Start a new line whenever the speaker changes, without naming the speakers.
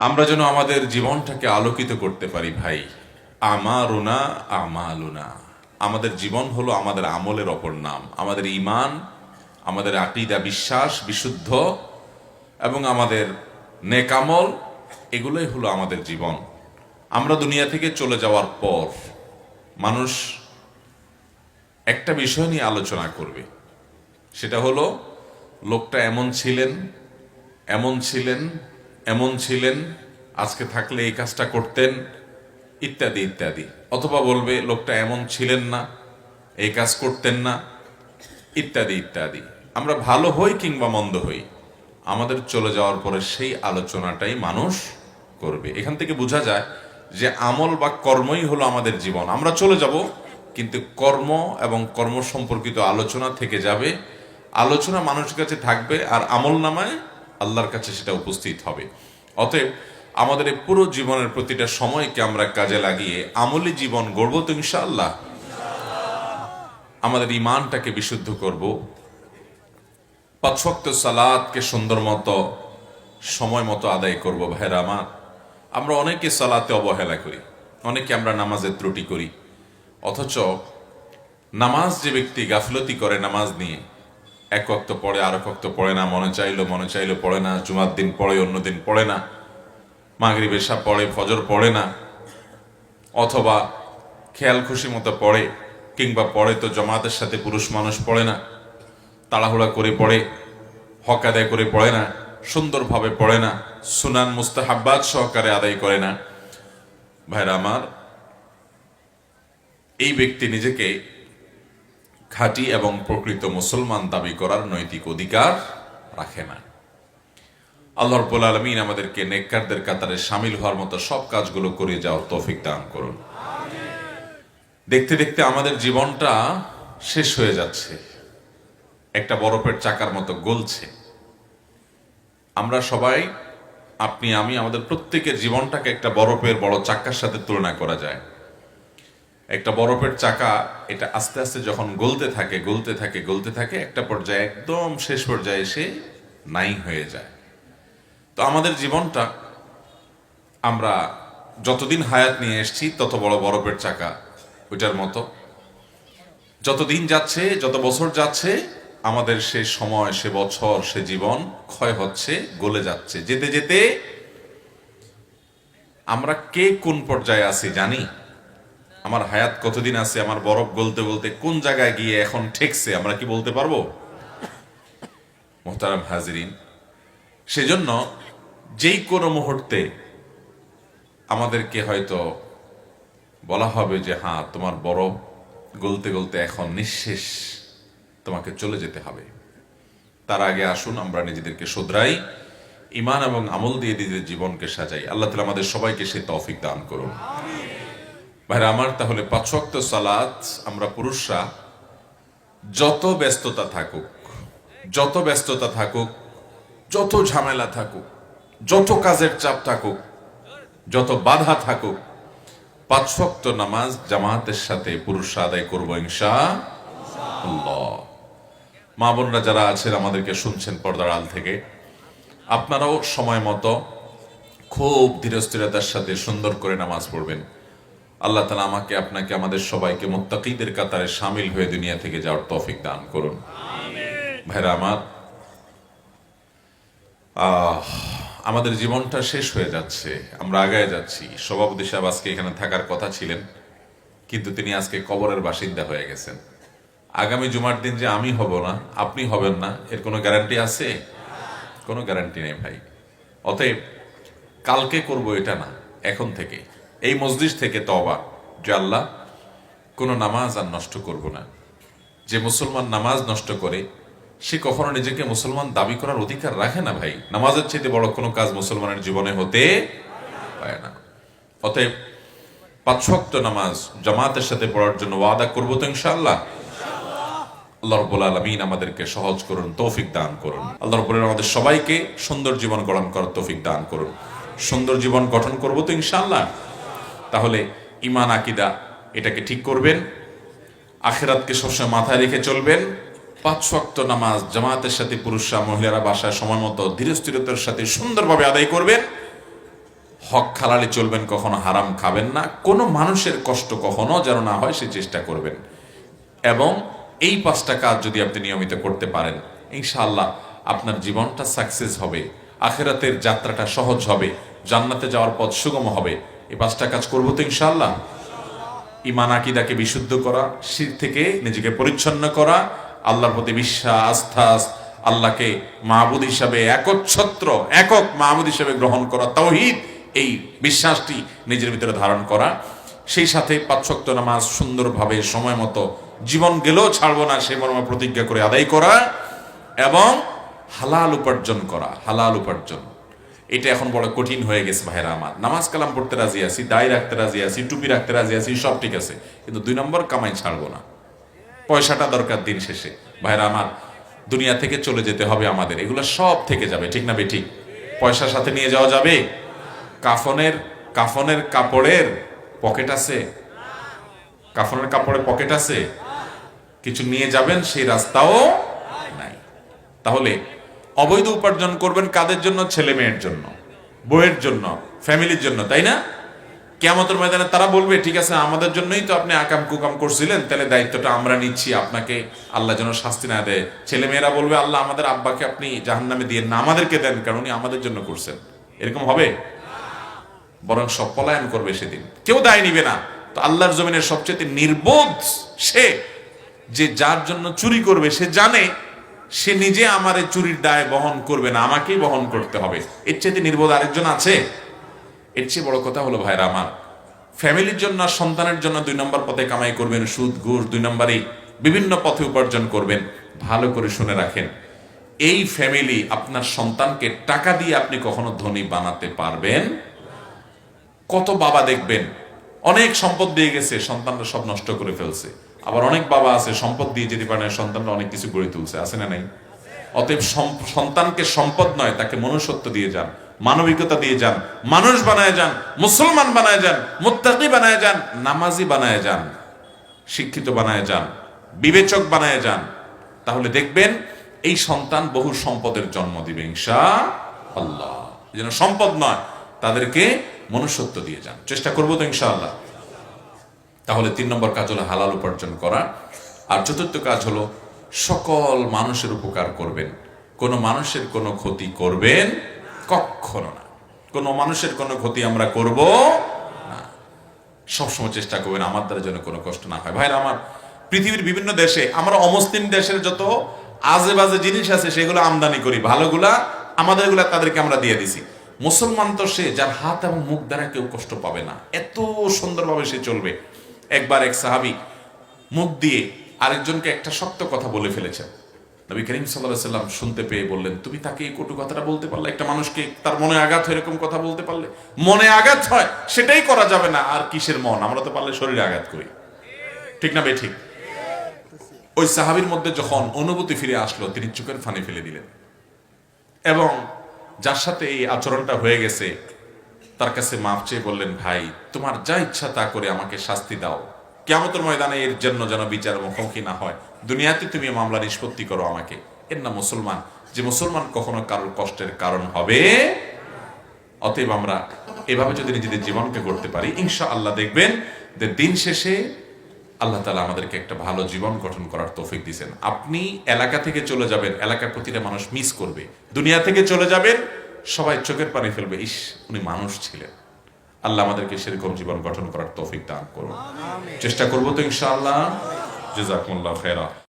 আমরা যেন আমাদের জীবনটাকে আলোকিত করতে পারি ভাই। আমারুনা আমালুনা, আমাদের জীবন হলো আমাদের আমলের অপর নাম। আমাদের ঈমান, আমাদের আকীদা বিশ্বাস বিশুদ্ধ এবং আমাদের নেক আমল, এগুলোই হলো আমাদের জীবন। আমরা দুনিয়া থেকে চলে যাওয়ার পর মানুষ একটা বিষয় নিয়ে আলোচনা করবে, সেটা হলো লোকটা এমন ছিলেন, এমন ছিলেন, এমন ছিলেন, আজকে থাকলে এই কাজটা করতেন, ইত্যাদি ইত্যাদি। অথবা বলবে লোকটা এমন ছিলেন না, এই কাজ করতেন না, ইত্যাদি ইত্যাদি। আমরা ভালো হই কিংবা মন্দ হই, আমাদের চলে যাওয়ার পরে সেই আলোচনাটাই মানুষ করবে। এখান থেকে বোঝা যায় যে আমল বা কর্মই হলো আমাদের জীবন। আমরা চলে যাব, কিন্তু কর্ম এবং কর্ম সম্পর্কিত আলোচনা থেকে যাবে। আলোচনা মানুষের কাছে থাকবে, আর আমল নামায় আল্লাহর কাছে সেটা উপস্থিত হবে। অতএব আমাদের এই পুরো জীবনের প্রতিটা সময়কে আমরা কাজে লাগিয়ে আমলি জীবন গড়ব তো ইনশাআল্লাহ। আমাদের ঈমানটাকে বিশুদ্ধ করব, পাঁচ ওয়াক্ত সালাতকে সুন্দর মতো সময় মতো আদায় করব। ভাইরা আমার, আমরা অনেকে সালাতে অবহেলা করি, অনেকে আমরা নামাজের ত্রুটি করি। অথচ নামাজ যে ব্যক্তি গাফলতি করে নামাজ নিয়ে, এক ওয়াক্ত পড়ে আর এক ওয়াক্ত পড়ে না, মনে চাইলো পড়ে না, জুমার দিন পড়ে অন্য দিন পড়ে না, মাগরিব এশা পড়ে ফজর পড়ে না, অথবা খেয়াল খুশি মতো পড়ে, কিংবা পড়ে তো জামাতের সাথে পুরুষ মানুষ পড়ে না, তাড়াহুড়া করে পড়ে, হক আদায় করে পড়ে না, সুন্দরভাবে পড়ে না, সুনান মুস্তাহাব্বাত সহকারে আদায় করে না। ভাইরা আমার, এই ব্যক্তি নিজেকে খাঁটি এবং প্রকৃত মুসলমান দাবি করার নৈতিক অধিকার রাখে না। আল্লাহ রাব্বুল আলামিন আমাদেরকে নেককারদের কাতারে শামিল হওয়ার মতো সব কাজগুলো করে যাওয়ার তৌফিক দান করুন। দেখতে দেখতে আমাদের জীবনটা শেষ হয়ে যাচ্ছে, একটা বরফের চাকার মতো গলছে। আমরা সবাই, আপনি আমি, আমাদের প্রত্যেকের জীবনটাকে একটা বরফের বড় চাকার সাথে তুলনা করা যায়। একটা বরফের চাকা, এটা আস্তে আস্তে যখন গলতে থাকে গলতে থাকে গলতে থাকে, একটা পর্যায়ে একদম শেষ পর্যায়ে এসে নাই হয়ে যায়। তো আমাদের জীবনটা আমরা যতদিন হায়াত নিয়ে এসেছি তত বড় বরফের চাকা, ওইটার মতো। যত দিন যাচ্ছে, যত বছর যাচ্ছে, আমাদের সে সময়, সে বছর, সে জীবন ক্ষয় হচ্ছে, গলে যাচ্ছে। যেতে যেতে আমরা কে কোন পর্যায়ে আছি জানি? আমার হায়াত কতদিন আছে, আমার বরফ গলতে গলতে কোন জায়গায় গিয়ে এখন ঠেকছে, আমরা কি বলতে পারবো? মোহতারাম হাজিরিন, সেজন্য যেই কোনো মুহূর্তে আমাদেরকে হয়তো বলা হবে যে হ্যাঁ, তোমার বরফ গলতে গলতে এখন নিঃশেষ, তোমাকে চলে যেতে হবে। তার আগে আসুন আমরা নিজেদেরকে শুধরাই, ঈমান এবং আমল দিয়ে নিজেদের জীবনকে সাজাই। আল্লাহ তাআলা আমাদের সবাইকে সেই তৌফিক দান করুন। ভাইরা আমার, তাহলে পাঁচ ওয়াক্ত সালাত আমরা পুরুষরা যত ব্যস্ততা থাকুক, যত ব্যস্ততা থাকুক, যত ঝামেলা থাকুক, যত কাজের চাপ থাকুক, যত বাধা থাকুক, পাঁচ ওয়াক্ত নামাজ জামাতের সাথে পুরুষরা আদায় করবো ইনশাআল্লাহ। মা বোনরা যারা আছেন, আমাদেরকে শুনছেন পর্দার আড়াল থেকে, আপনারাও সময় মতো খুব ধীরস্থিরতার সাথে সুন্দর করে নামাজ পড়বেন। আল্লাহ তাআলা আমাকে, আপনাকে, আমাদের সবাইকে মুত্তাকিদের কাতারে শামিল হয়ে দুনিয়া থেকে যাওয়ার তৌফিক দান করুন। ভাইরা আমার, আমাদের জীবনটা শেষ হয়ে যাচ্ছে, আমরা আগায় যাচ্ছি। সভাপতি সাহেব আজকে এখানে থাকার কথা ছিলেন, কিন্তু তিনি আজকে কবরের বাসিন্দা হয়ে গেছেন। আগামী জুমার দিন যে আমি হব না, আপনি হবেন না, এর কোনো গ্যারান্টি আছে? কোনো গ্যারান্টি নেই ভাই। অতএব কালকে করব এটা না, এখন থেকে এই মজলিস থেকে তওবা যে আল্লাহ, কোনো নামাজ আর নষ্ট করব না। যে মুসলমান নামাজ নষ্ট করে, সে কখনো নিজেকে মুসলমান দাবি করার অধিকার রাখে না ভাই। নামাজের চাইতে বড় কোনো কাজ মুসলমানের জীবনে হতে পারে না। অতএব পাঁচ ওয়াক্ত নামাজ জামাতের সাথে পড়ার জন্য ওয়াদা করবো তো ইনশাআল্লাহ। আল্লাহ রাব্বুল আলামিন আমাদেরকে সহজ করুন, তৌফিক দান করুন। আল্লাহ রাব্বুল আলামিন আমাদের সবাইকে সুন্দর জীবন গঠন করার তৌফিক দান করুন। সুন্দর জীবন গঠন করবো তো ইনশাআল্লাহ। তাহলে ঈমান আকীদা এটাকে ঠিক করবেন, আখিরাতকে সবসময় মাথায় রেখে চলবেন। পাঁচ ওয়াক্ত নামাজ জামাতের সাথে পুরুষরা মহিলারা বাসায় সময় মতো ধীরস্থিরতার সাথে সুন্দরভাবে আদায় করবেন। হক হালালে চলবেন, কখনো হারাম খাবেন না, কোনো মানুষের কষ্ট কখনো যেন না হয় সে চেষ্টা করবেন। এবং এই 5টা কাজ যদি আপনি নিয়মিত করতে পারেন, ইনশাআল্লাহ আপনার জীবনটা সাকসেস হবে, আখিরাতের যাত্রাটা সহজ হবে, জান্নাতে যাওয়ার পথ সুগম হবে। এই 5টা কাজ করবো তো ইনশাআল্লাহ। ঈমান আকীদাকে বিশুদ্ধ করা, শিরক থেকে নিজেকে পরিচ্ছন্ন করা, আল্লাহর প্রতি বিশ্বাস, আস্থা, আল্লাহকে মাহবুদ হিসাবে একচ্ছত্র একক মাহবুদ হিসাবে গ্রহণ করা, তাওহীদ, এই বিশ্বাসটি নিজের ভিতরে ধারণ করা। সেই সাথে 5 ওয়াক্ত নামাজ সুন্দরভাবে সময় মতো, জীবন গেলেও ছাড়বো না সে মর্মে প্রতিজ্ঞা করে আদায় করা, এবং হালাল উপার্জন করা। হালাল উপার্জন এটা এখন বড় কঠিন হয়ে গেছে ভাইরা আমার। নামাজ কালাম পড়তে রাজি আছি, দায় রাখতে রাজি আছি, টুপি রাখতে রাজি আছি, সব ঠিক আছে, কিন্তু 2 নম্বর কামাই ছাড়বো না। পয়সাটা দরকার দিন শেষে ভাইরা আমার, দুনিয়া থেকে চলে যেতে হবে আমাদের, এগুলো সব থেকে যাবে, ঠিক না বেঠিক? পয়সার সাথে নিয়ে যাওয়া যাবে? কাফনের কাপড়ের পকেট আছে? কাফনের কাপড়ের পকেট আছে? কিছু নিয়ে যাবেন সেই রাস্তাও নাই। তাহলে অবৈধ উপার্জন করবেন কাদের জন্য? ছেলে মেয়ের জন্য, বউয়ের জন্য, ফ্যামিলির জন্য, তাই না? কিয়ামতের ময়দানে তারা বলবে, ঠিক আছে আমাদের জন্যই তো আপনি আকাম কুকাম করছিলেন, তাহলে দায়িত্বটা আমরা নিচ্ছি, আপনাকে আল্লাহ যেন শাস্তি না দেয়। ছেলে মেয়েরা বলবে, আল্লাহ আমাদের আব্বাকে আপনি জাহান্নামে দিয়ে না, আমাদেরকে দেন, কারণ উনি আমাদের জন্য করছেন। এরকম হবে? বরং সব পলায়ন করবে সেদিন, কেউ দায় নিবে না। তো আল্লাহর জমিনের সবচেয়ে নির্বোধ সে, যে যার জন্য চুরি করবে সে জানে সে নিজে আমার চুরির দায় বহন করবে না, আমাকেই বহন করতে হবে। এর চেয়ে নির্বোধ আরেকজন আছে? এর চেয়ে বড় কথা হলো ভাইরা আমার, ফ্যামিলির জন্য আর সন্তানের জন্য 2 নম্বর পথে কামাই করবেন, সুদ ঘুষ 2 নম্বরে বিভিন্ন পথে উপার্জন করবেন। ভালো করে শুনে রাখেন, এই ফ্যামিলি আপনার সন্তানকে টাকা দিয়ে আপনি কখনো ধনী বানাতে পারবেন? কত বাবা দেখবেন অনেক সম্পদ দিয়ে গেছে, সন্তানরা সব নষ্ট করে ফেলছে। আবার অনেক বাবা আছে সম্পদ দিয়ে যেতে পারে না, সন্তানরা অনেক কিছু গড়ে তুলছে, আছে না নাই? অতএব সন্তানকে সম্পদ নয়, তাকে মনুষ্যত্ব দিয়ে যান, মানবিকতা দিয়ে যান, মানুষ বানায় যান, মুসলমান বানায় যান, মুত্তাকি বানায় যান, নামাজি বানায় যান, শিক্ষিত বানায় যান, বিবেচক বানায় যান। তাহলে দেখবেন এই সন্তান বহু সম্পদের জন্ম দিবে ইনশাআল্লাহ। যেন সম্পদ নয়, তাদেরকে মনুষ্যত্ব দিয়ে যান, চেষ্টা করবো তো ইনশাআল্লাহ। তাহলে 3 নম্বর কাজ হলো হালাল উপার্জন করা। আর 4র্থ কাজ হলো সকল মানুষের উপকার করবেন, কোনো মানুষের কোনো ক্ষতি করবেন কখনো না। কোনো মানুষের কোনো ক্ষতি আমরা করব না। সবসময় চেষ্টা করবেন আমার দ্বারা যেন কোনো কষ্ট না হয়। ভাইরা আমার, পৃথিবীর বিভিন্ন দেশে আমরা অমুসলিম দেশের যত আজে বাজে জিনিস আছে সেগুলো আমদানি করি, ভালোগুলা আমাদেরগুলা তাদেরকে আমরা দিয়ে দিছি। মুসলমান তো সে যার হাত এবং মুখ দ্বারা কেউ কষ্ট পাবে না, এত সুন্দরভাবে সে চলবে। একবার এক সাহাবী মুখ দিয়ে আরেকজনকে একটা শক্ত কথা বলে ফেলেছেন। নবী করিম সাল্লাল্লাহু আলাইহি সাল্লাম শুনতে পেয়ে বললেন, তুমি তাকে এই কটু কথাটা বলতে পারলে? একটা মানুষকে তার মনে আঘাত হয় এরকম কথা বলতে পারলে? মনে আঘাত হয় সেটাই করা যাবে না, আর কিসের মন? আমরা তো পারলে শরীরে আঘাত করি, ঠিক না বেঠিক? ওই সাহাবীর মধ্যে যখন অনুভূতি ফিরে আসলো, তিনি চোখের ফানি ফেলে দিলেন, এবং যার সাথে এই আচরণটা হয়ে গেছে তার কাছে মাফ চেয়ে বললেন, ভাই তোমার যা ইচ্ছা তা করে আমাকে শাস্তি দাও, কিয়ামতের ময়দানে এর জন্য যেন বিচার মুখোমুখি না হয়, দুনিয়াতে তুমি মামলা নিষ্পত্তি করো আমাকে। এর নাম মুসলমান, যে মুসলমান কখনো কারোর কষ্টের কারণ হবে। অতএব আমরা এভাবে যদি নিজেদের জীবনকে গড়তে পারি, ইনশাআল্লাহ দেখবেন যে দিন শেষে আল্লাহ তাআলা আমাদেরকে একটা ভালো জীবন গঠন করার তৌফিক দিয়েছেন। আপনি এলাকা থেকে চলে যাবেন, এলাকার প্রতিটা মানুষ মিস করবে। দুনিয়া থেকে চলে যাবেন, সবাই চোখের পানি ফেলবে, ইস উনি মানুষ ছিলেন। আল্লাহ আমাদেরকে সেরকম জীবন গঠন করার তৌফিক দান করুন। চেষ্টা করবো তো ইনশাআল্লাহ। জাযাকুমুল্লাহু খায়রা।